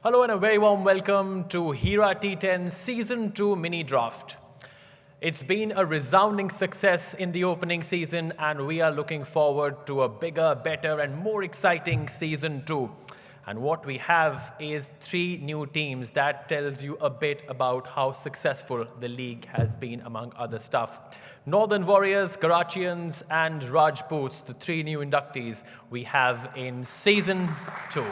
Hello and a very warm welcome to Hira T10 Season 2 Mini Draft. It's been a resounding success in the opening season and we are looking forward to a bigger, better and more exciting Season 2. And what we have is 3 new teams. That tells you a bit about how successful the league has been among other stuff. Northern Warriors, Karachians and Rajputs, the 3 new inductees we have in Season 2.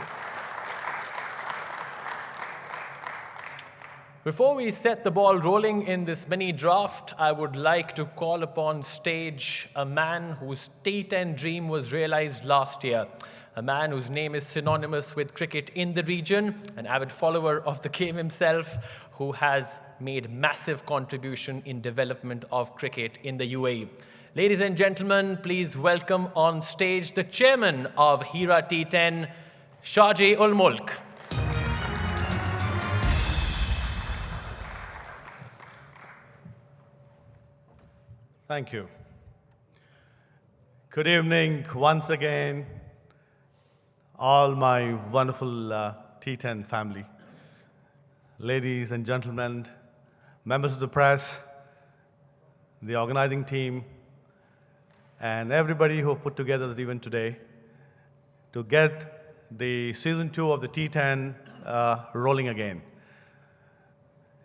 Before we set the ball rolling in this mini draft, I would like to call upon stage a man whose T10 dream was realized last year. A man whose name is synonymous with cricket in the region, an avid follower of the game himself, who has made massive contribution in development of cricket in the UAE. Ladies and gentlemen, please welcome on stage the chairman of Hira T10, Shaji ul Mulk. Thank you. Good evening once again, all my wonderful T10 family. Ladies and gentlemen, members of the press, the organizing team, and everybody who put together this event today to get the Season 2 of the T10 rolling again.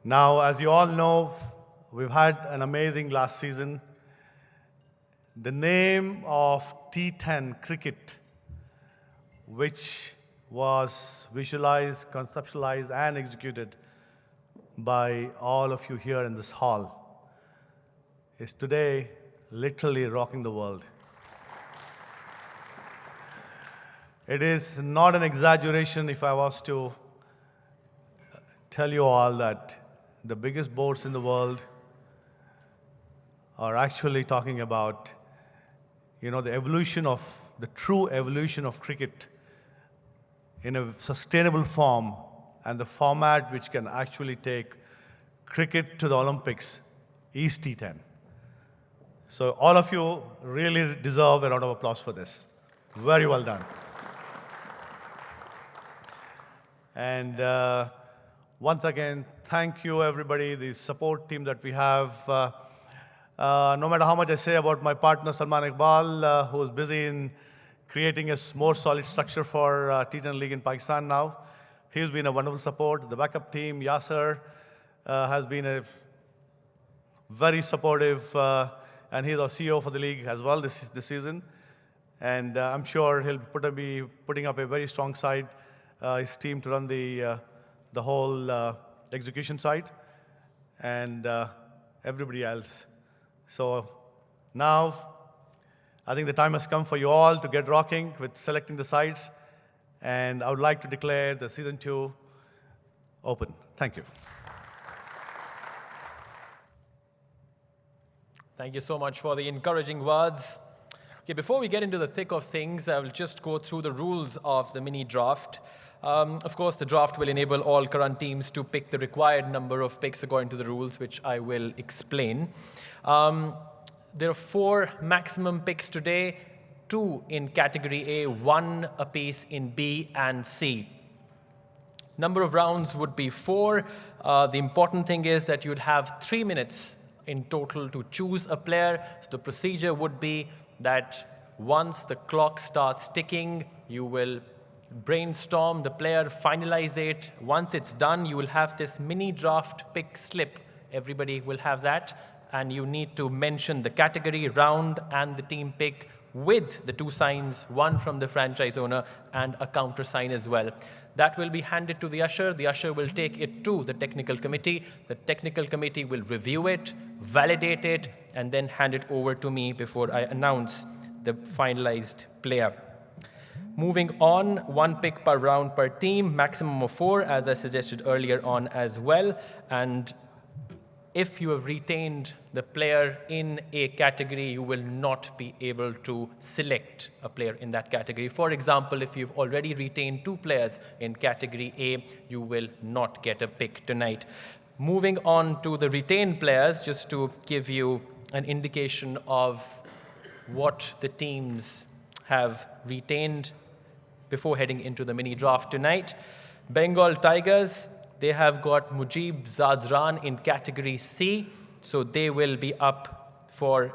Now, as you all know, we've had an amazing last season. The name of T10 cricket, which was visualized, conceptualized, and executed by all of you here in this hall, is today literally rocking the world. It is not an exaggeration if I was to tell you all that the biggest boards in the world are actually talking about the evolution of, the true evolution of cricket in a sustainable form and the format which can actually take cricket to the Olympics is T10. So all of you really deserve a round of applause for this. Very well done. And once again, thank you everybody, the support team that we have. No matter how much I say about my partner Salman Iqbal, who is busy in creating a more solid structure for T10 League in Pakistan now, he's been a wonderful support. The backup team, Yasser, has been a very supportive, and he's our CEO for the league as well this season. And I'm sure he'll be putting up a very strong side, his team to run the whole execution side, and everybody else. So now, I think the time has come for you all to get rocking with selecting the sides, and I would like to declare the Season 2 open. Thank you. Thank you so much for the encouraging words. Okay, before we get into the thick of things, I will just go through the rules of the mini draft. Of course, the draft will enable all current teams to pick the required number of picks according to the rules, which I will explain. There are 4 maximum picks today, 2 in category A, 1 apiece in B and C. Number of rounds would be 4. The important thing is that you'd have 3 minutes in total to choose a player. So the procedure would be that once the clock starts ticking, you will brainstorm the player, finalize it. Once it's done, you will have this mini draft pick slip. Everybody will have that. And you need to mention the category, round, and the team pick with the 2 signs, one from the franchise owner and a counter sign as well. That will be handed to the usher. The usher will take it to the technical committee. The technical committee will review it, validate it, and then hand it over to me before I announce the finalized player. Moving on, 1 pick per round per team, maximum of 4, as I suggested earlier on as well. And if you have retained the player in a category, you will not be able to select a player in that category. For example, if you've already retained 2 players in category A, you will not get a pick tonight. Moving on to the retained players, just to give you an indication of what the teams have retained before heading into the mini draft tonight. Bengal Tigers, they have got Mujib Zadran in category C, so they will be up for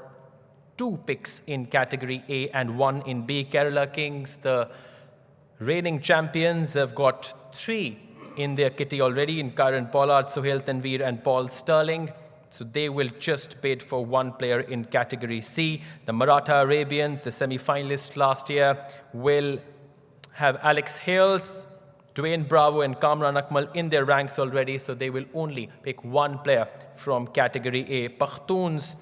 2 picks in category A and 1 in B. Kerala Kings, the reigning champions, have got 3 in their kitty already in Karan Pollard, Sohail Tanveer and Paul Sterling. So they will just bid for 1 player in category C. The Maratha Arabians, the semi-finalists last year, will have Alex Hales, Dwayne Bravo and Kamran Akmal in their ranks already, so they will only pick 1 player from category A. Pakhtuns,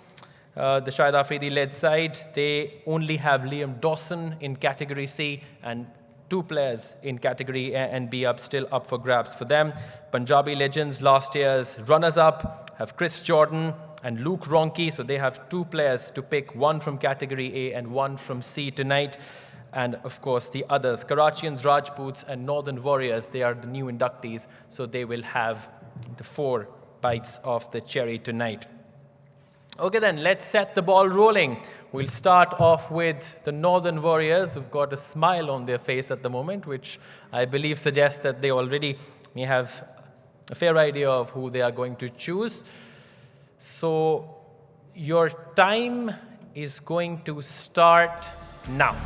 the Shahid Afridi-led side, they only have Liam Dawson in category C and 2 players in category A and B still up for grabs for them. Punjabi Legends, last year's runners-up, have Chris Jordan and Luke Ronke, so they have 2 players to pick, 1 from category A and 1 from C tonight. And of course, the others, Karachians, Rajputs, and Northern Warriors, they are the new inductees, so they will have the 4 bites of the cherry tonight. Okay then, let's set the ball rolling. We'll start off with the Northern Warriors, who've got a smile on their face at the moment, which I believe suggests that they already may have a fair idea of who they are going to choose. So your time is going to start now.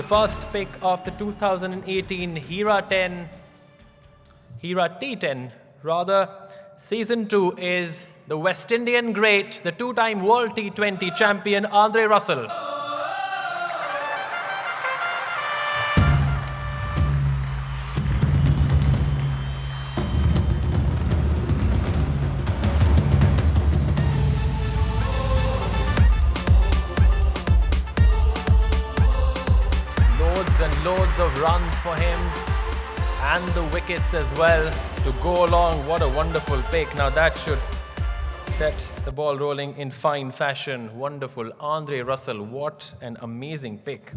First pick of the 2018 Hira T10 Season 2 is the West Indian great, the 2-time World T20 champion, Andre Russell. Loads of runs for him and the wickets as well to go along. What a wonderful pick. Now that should set the ball rolling in fine fashion. Wonderful. Andre Russell, what an amazing pick,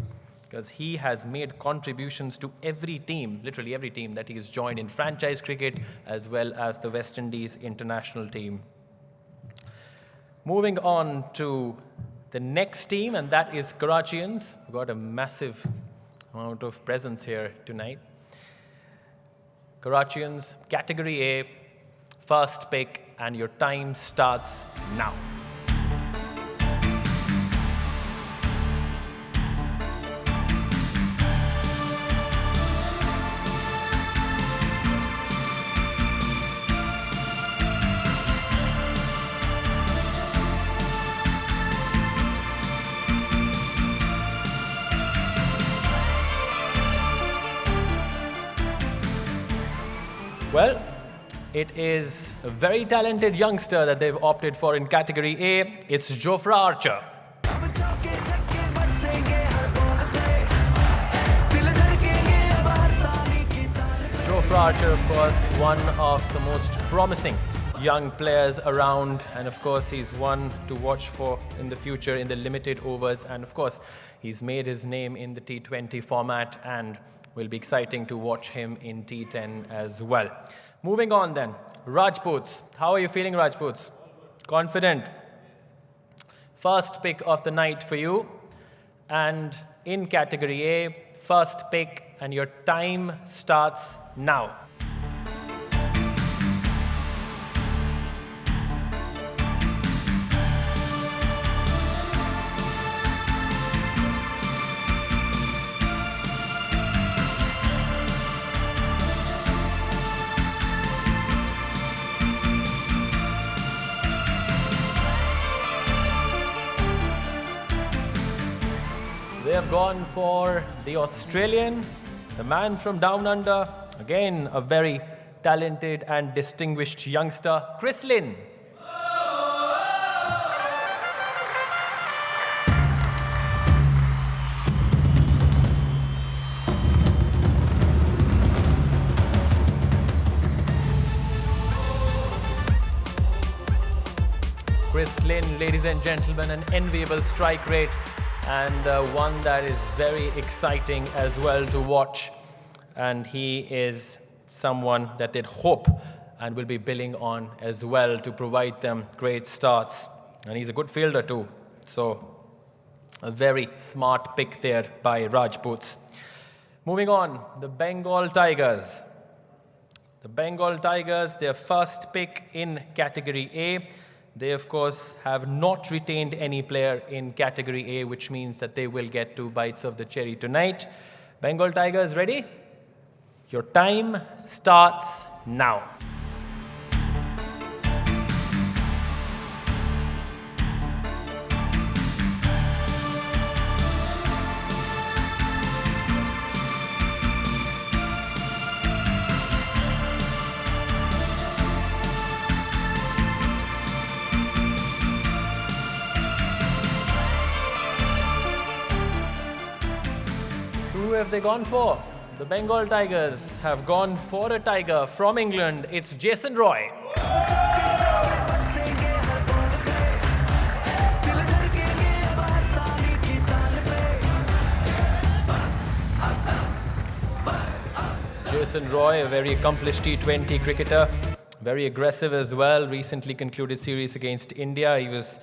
because he has made contributions to every team, literally every team that he has joined in franchise cricket as well as the West Indies international team. Moving on to the next team, and that is Karachians. We've got a massive amount of presence here tonight. Karachians, category A, first pick, and your time starts now. Well, it is a very talented youngster that they've opted for in category A. It's Jofra Archer. Jofra Archer, of course, one of the most promising young players around, and of course he's one to watch for in the future in the limited overs, and of course he's made his name in the T20 format and will be exciting to watch him in T10 as well. Moving on then, Rajputs. How are you feeling, Rajputs? Confident? First pick of the night for you, and in category A, first pick, and your time starts now. They have gone for the Australian, the man from down under, again a very talented and distinguished youngster, Chris Lynn. Chris Lynn, ladies and gentlemen, an enviable strike rate and one that is very exciting as well to watch. And he is someone that they'd hope and will be billing on as well to provide them great starts. And he's a good fielder too. So a very smart pick there by Rajputs. Moving on, the Bengal Tigers. The Bengal Tigers, their first pick in Category A. They, of course, have not retained any player in Category A, which means that they will get 2 bites of the cherry tonight. Bengal Tigers, ready? Your time starts now. Who have they gone for? The Bengal Tigers have gone for a tiger from England. It's Jason Roy. Jason Roy, a very accomplished T20 cricketer, very aggressive as well. Recently concluded series against India. He was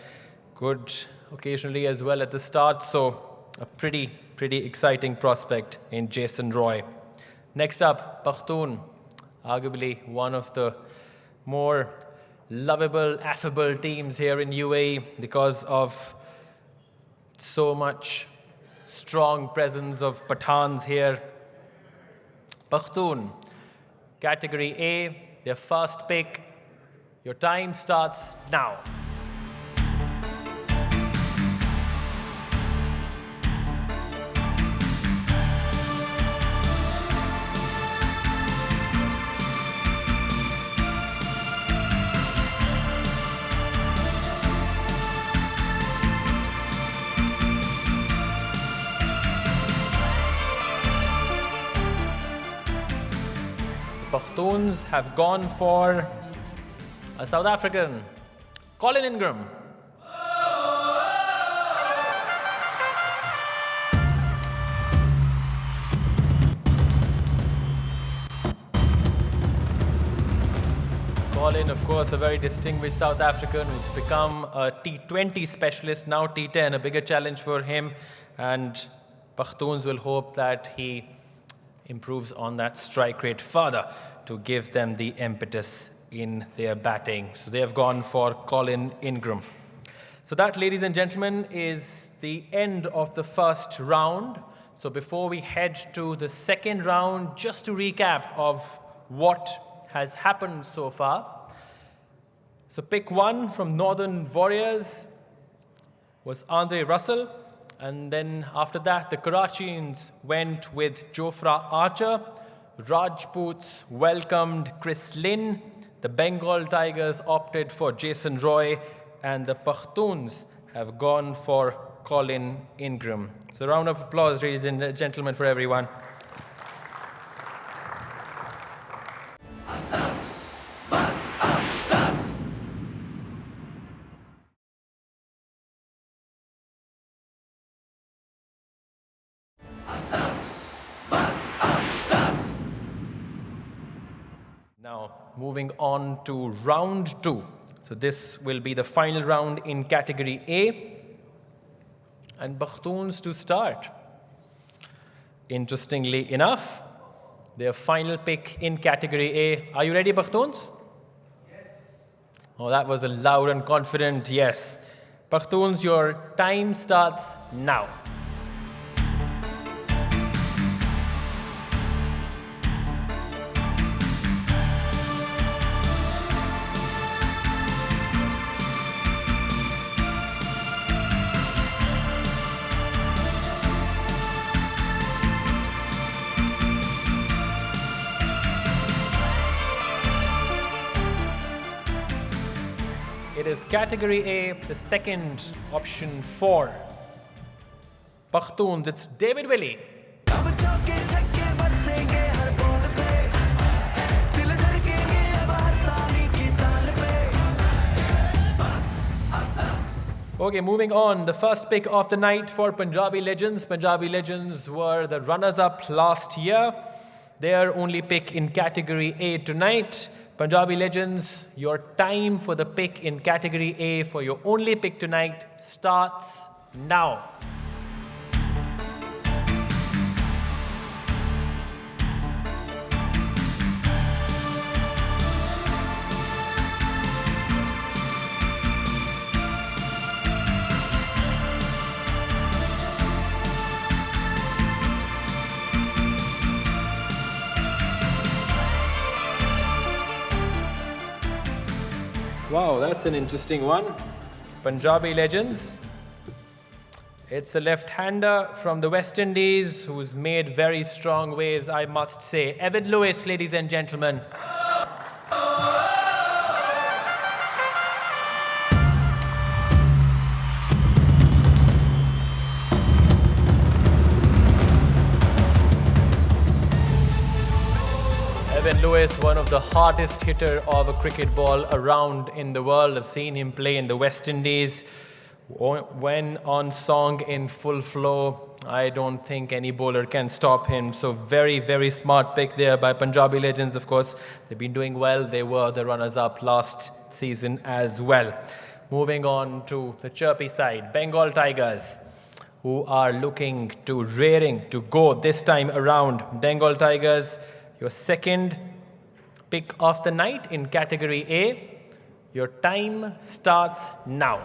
good occasionally as well at the start, so a pretty exciting prospect in Jason Roy. Next up, Pakhtun, arguably one of the more lovable, affable teams here in UAE because of so much strong presence of Pathans here. Pakhtun, Category A, their first pick. Your time starts now. Pakhtuns have gone for a South African, Colin Ingram. Colin, of course, a very distinguished South African who's become a T20 specialist, now T10, a bigger challenge for him. And Pakhtuns will hope that he improves on that strike rate further to give them the impetus in their batting. So they have gone for Colin Ingram. So that, ladies and gentlemen, is the end of the first round. So before we head to the second round, just to recap of what has happened so far. So pick 1 from Northern Warriors was Andre Russell. And then after that, the Karachians went with Jofra Archer. Rajputs welcomed Chris Lynn. The Bengal Tigers opted for Jason Roy. And the Pakhtuns have gone for Colin Ingram. So round of applause, ladies and gentlemen, for everyone. Now, moving on to round 2. So this will be the final round in Category A. And Pakhtuns to start. Interestingly enough, their final pick in Category A. Are you ready, Pakhtuns? Yes. Oh, that was a loud and confident yes. Pakhtuns, your time starts now. It is Category A, the second option for Pakhtuns. It's David Willey. Okay, moving on. The first pick of the night for Punjabi Legends. Punjabi Legends were the runners-up last year. Their only pick in category A tonight. Punjabi Legends, your time for the pick in category A for your only pick tonight starts now. Wow, that's an interesting one. Punjabi Legends. It's a left-hander from the West Indies who's made very strong waves, I must say. Evan Lewis, ladies and gentlemen. Evan Lewis, one of the hardest hitter of a cricket ball around in the world. I've seen him play in the West Indies. When on song in full flow, I don't think any bowler can stop him. So very, very smart pick there by Punjabi Legends. Of course, they've been doing well. They were the runners-up last season as well. Moving on to the chirpy side, Bengal Tigers, who are looking to raring to go this time around. Bengal Tigers, your second pick of the night in category A. Your time starts now.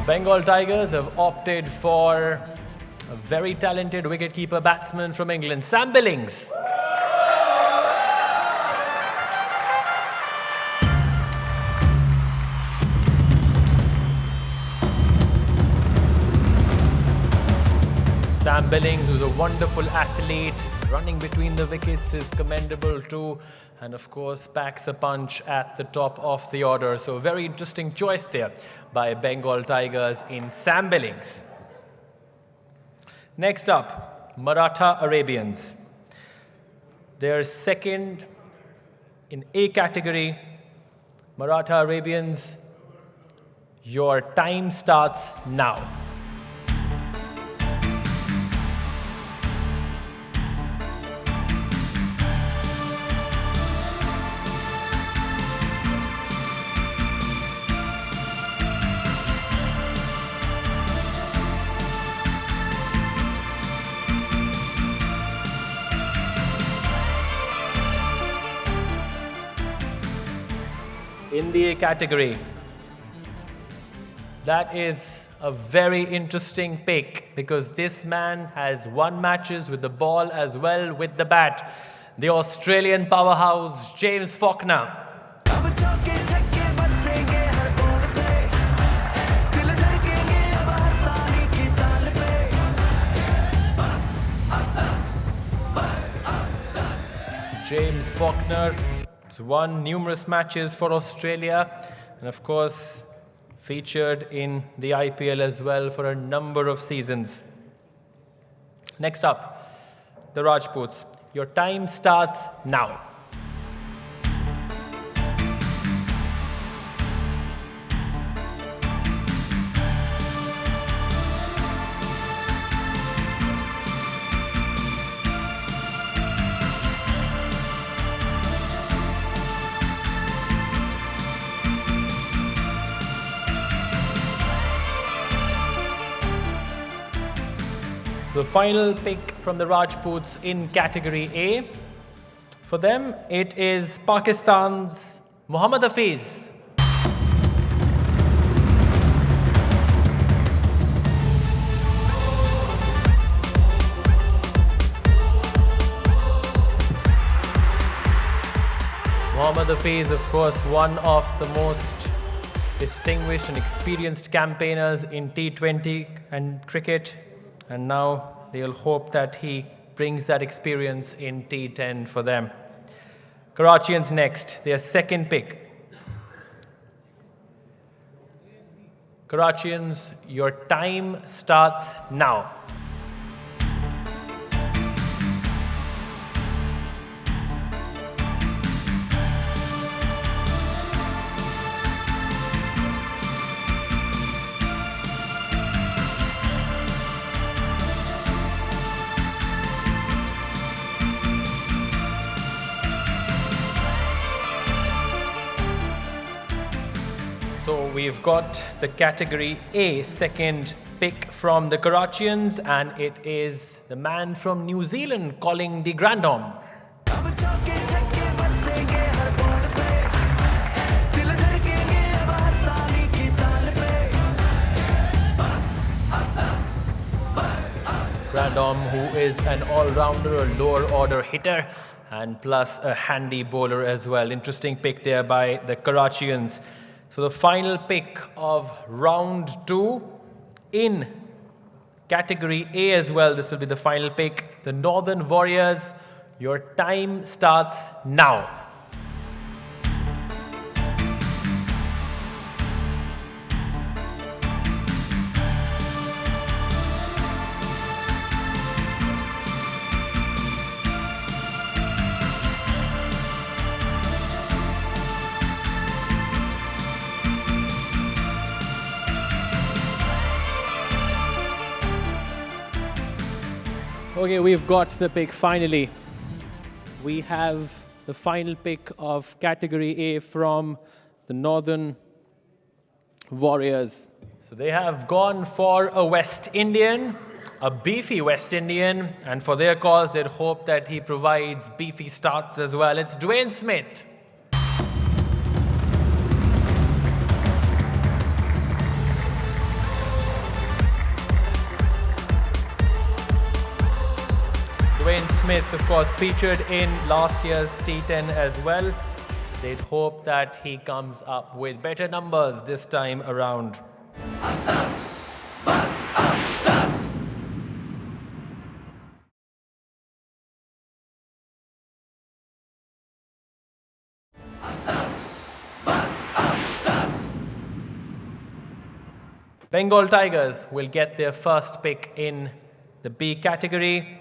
Bengal Tigers have opted for a very talented wicketkeeper batsman from England, Sam Billings. Sam Billings, who's a wonderful athlete, running between the wickets is commendable too, and of course packs a punch at the top of the order. So a very interesting choice there by Bengal Tigers in Sam Billings. Next up, Maratha Arabians. Their second in A category. Maratha Arabians, your time starts now. In the A category, that is a very interesting pick because this man has won matches with the ball as well with the bat. The Australian powerhouse, James Faulkner. James Faulkner has won numerous matches for Australia and of course featured in the IPL as well for a number of seasons. Next up, the Rajputs. Your time starts now. The final pick from the Rajputs in category A. For them, it is Pakistan's Mohammad Hafiz. Mohammad Hafiz, of course, one of the most distinguished and experienced campaigners in T20 and cricket. And now they'll hope that he brings that experience in T10 for them. Karachians next, their second pick. Karachians, your time starts now. So we've got the category A second pick from the Karachians, and it is the man from New Zealand calling the Grandom. Grandom, who is an all-rounder, a lower order hitter, and plus a handy bowler as well. Interesting pick there by the Karachians. So the final pick of round 2 in category A as well. This will be the final pick. The Northern Warriors, your time starts now. Okay, we've got the pick finally. We have the final pick of category A from the Northern Warriors. So they have gone for a West Indian, a beefy West Indian, and for their cause, they'd hope that he provides beefy starts as well. It's Dwayne Smith. Dwayne Smith, of course, featured in last year's T10 as well. They'd hope that he comes up with better numbers this time around. Bengal Tigers will get their first pick in the B category.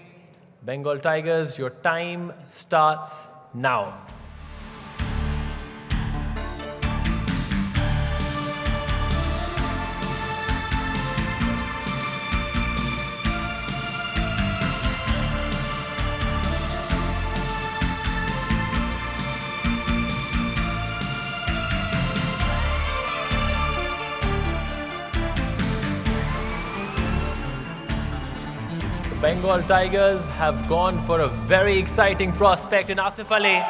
Bengal Tigers, your time starts now. Bengal Tigers have gone for a very exciting prospect in Asif Ali.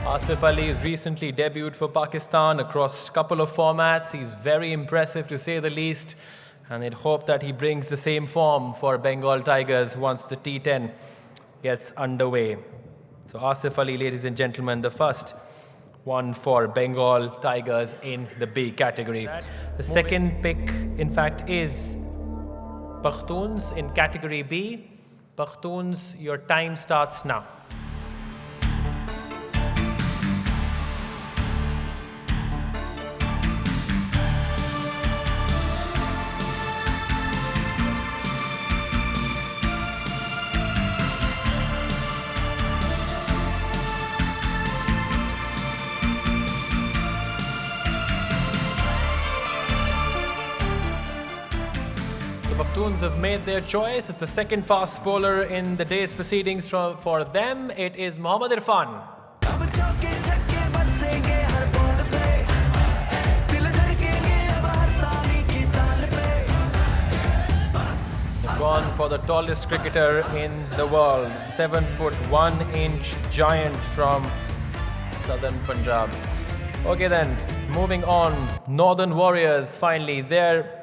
Asif Ali has recently debuted for Pakistan across a couple of formats. He's very impressive to say the least, and they'd hope that he brings the same form for Bengal Tigers once the T10 gets underway. So Asif Ali, ladies and gentlemen, the first one for Bengal Tigers in the B category. The second pick, in fact, is Pakhtuns in category B. Pakhtuns, your time starts now. Pakhtuns have made their choice. It's the second fast bowler in the day's proceedings for them. It is Mohammad Irfan. They've gone for the tallest cricketer in the world, 7'1" giant from southern Punjab. Okay then, moving on. Northern Warriors, finally, their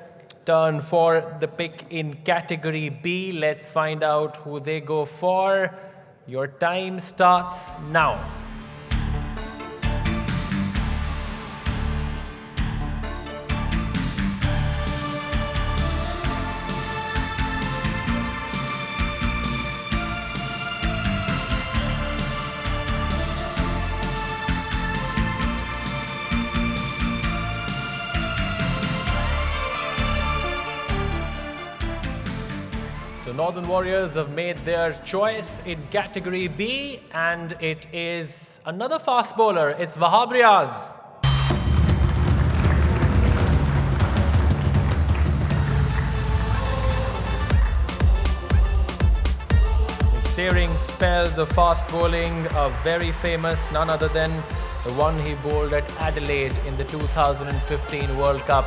turn for the pick in category B. Let's find out who they go for. Your time starts now. Northern Warriors have made their choice in category B, and it is another fast bowler. It's Wahab Riaz. Searing spells of fast bowling are very famous, none other than the one he bowled at Adelaide in the 2015 World Cup.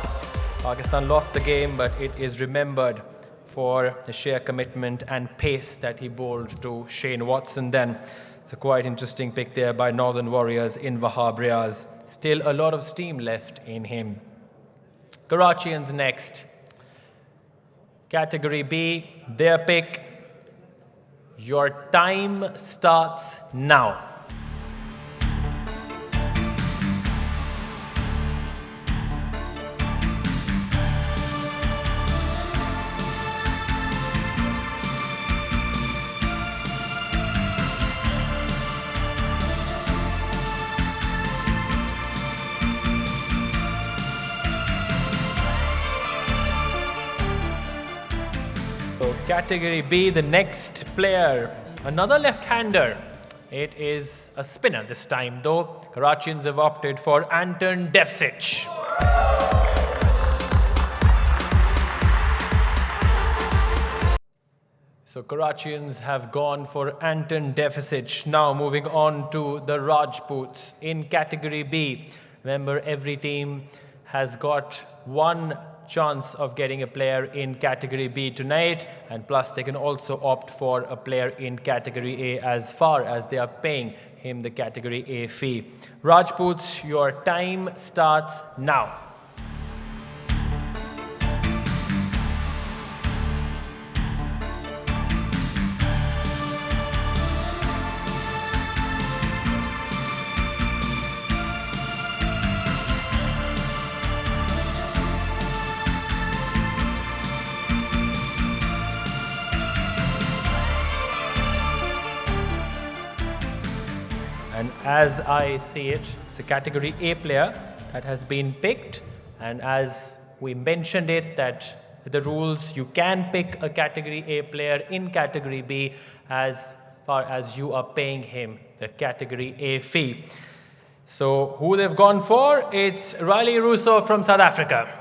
Pakistan lost the game, but it is remembered for the sheer commitment and pace that he bowled to Shane Watson then. It's a quite interesting pick there by Northern Warriors in Wahab Riaz. Still a lot of steam left in him. Karachians next. Category B, their pick. Your time starts now. So category B, the next player, another left-hander. It is a spinner this time though. Karachians have opted for Anton Devsic. So Karachians have gone for Anton Devsic. Now moving on to the Rajputs in category B. Remember, every team has got one chance of getting a player in category B tonight, and plus they can also opt for a player in category A as far as they are paying him the category A fee. Rajputs, your time starts now. And as I see it, it's a category A player that has been picked. And as we mentioned it, that the rules, you can pick a category A player in category B as far as you are paying him the category A fee. So who they've gone for? It's Riley Russo from South Africa.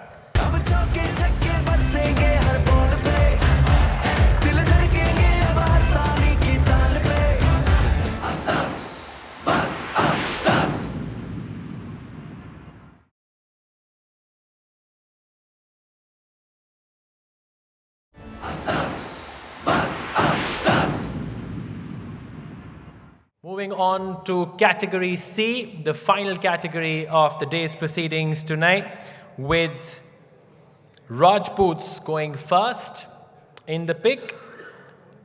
Moving on to category C, the final category of the day's proceedings tonight, with Rajputs going first in the pick.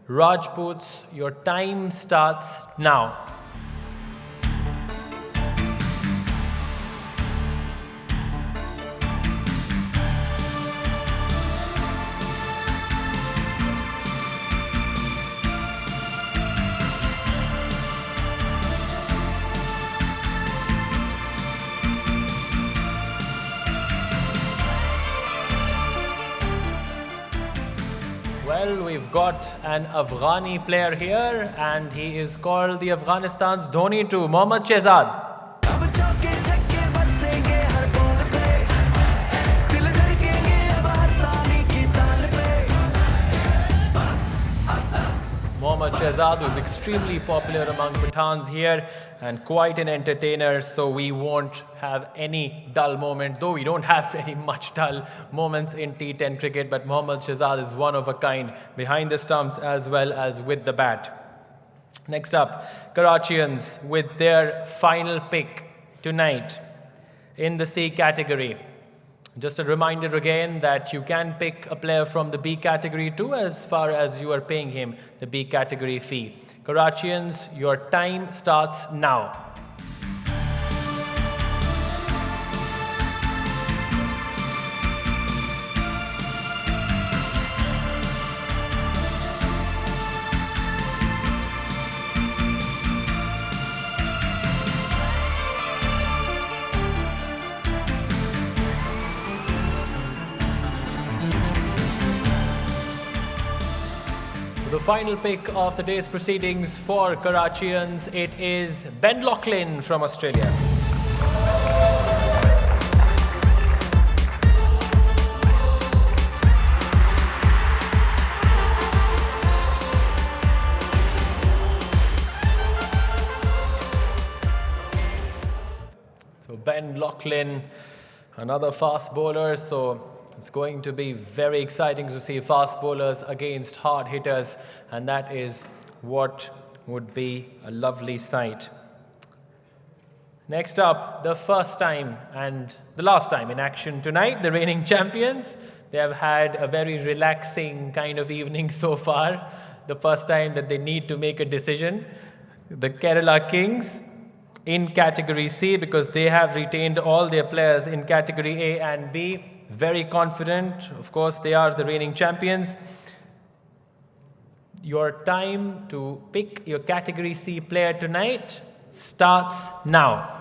Rajputs, your time starts now. Well, we've got an Afghani player here, and he is called the Afghanistan's Dhoni too, Mohammad Shehzad. Mohammad Shehzad, who is extremely popular among Pathans here and quite an entertainer, so we won't have any dull moment, though we don't have any much dull moments in T10 cricket, but Mohammad Shehzad is one of a kind behind the stumps as well as with the bat. Next up, Karachians with their final pick tonight in the C category. Just a reminder again that you can pick a player from the B category too, as far as you are paying him the B category fee. Karachians, your time starts now. final pick of the day's proceedings for Karachians, it is Ben Laughlin from Australia. So Ben Laughlin, another fast bowler, so it's going to be very exciting to see fast bowlers against hard hitters, and that is what would be a lovely sight. Next up, the first time and the last time in action tonight, the reigning champions. They have had a very relaxing kind of evening so far. The first time that they need to make a decision. The Kerala Kings in Category C, because they have retained all their players in Category A and B. Very confident. Of course, they are the reigning champions. Your time to pick your Category C player tonight starts now.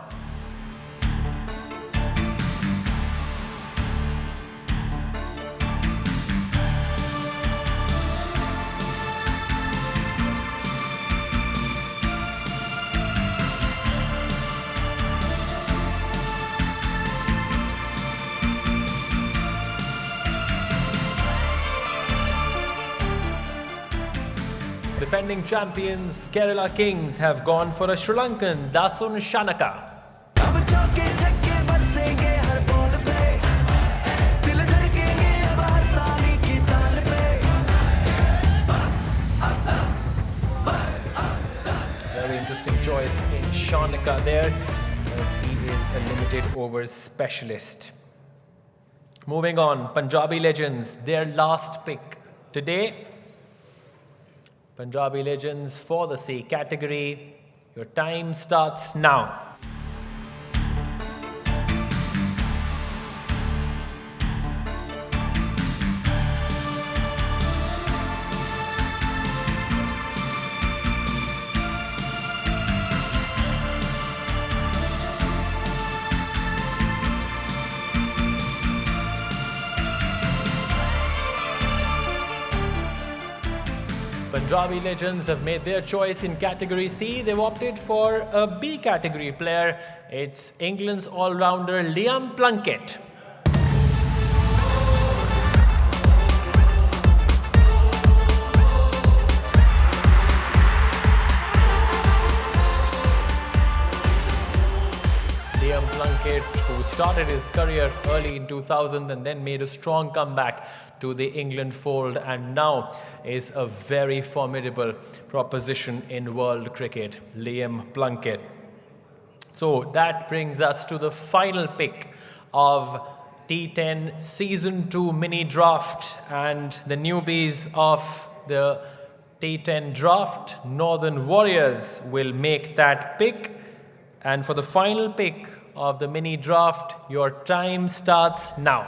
Defending champions Kerala Kings have gone for a Sri Lankan Dasun Shanaka. Very interesting choice in Shanaka there, as he is a limited overs specialist. Moving on, Punjabi Legends, their last pick today. Punjabi Legends for the C category. Your time starts now. Punjabi Legends have made their choice in Category C. They've opted for a B category player. It's England's all-rounder Liam Plunkett. Liam Plunkett, who started his career early in 2000 and then made a strong comeback to the England fold, and now is a very formidable proposition in world cricket, Liam Plunkett. So that brings us to the final pick of T10 Season 2 mini draft, and the newbies of the T10 draft, Northern Warriors, will make that pick. And for the final pick of the mini draft, your time starts now.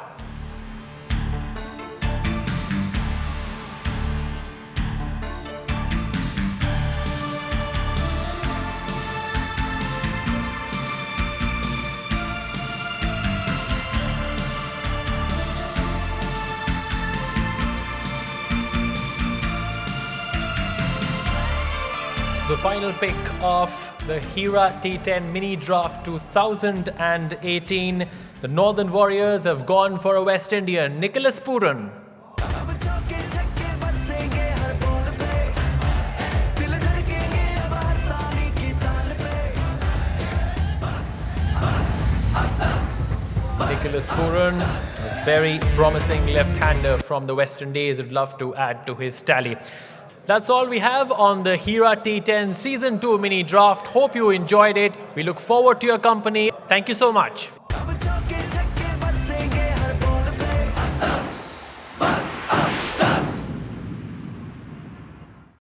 The final pick of the Hira T10 Mini Draft 2018. The Northern Warriors have gone for a West Indian, Nicholas Pooran. Nicholas Pooran, a very promising left-hander from the West Indies, would love to add to his tally. That's all we have on the Hira T10 Season 2 mini draft. Hope you enjoyed it. We look forward to your company. Thank you so much.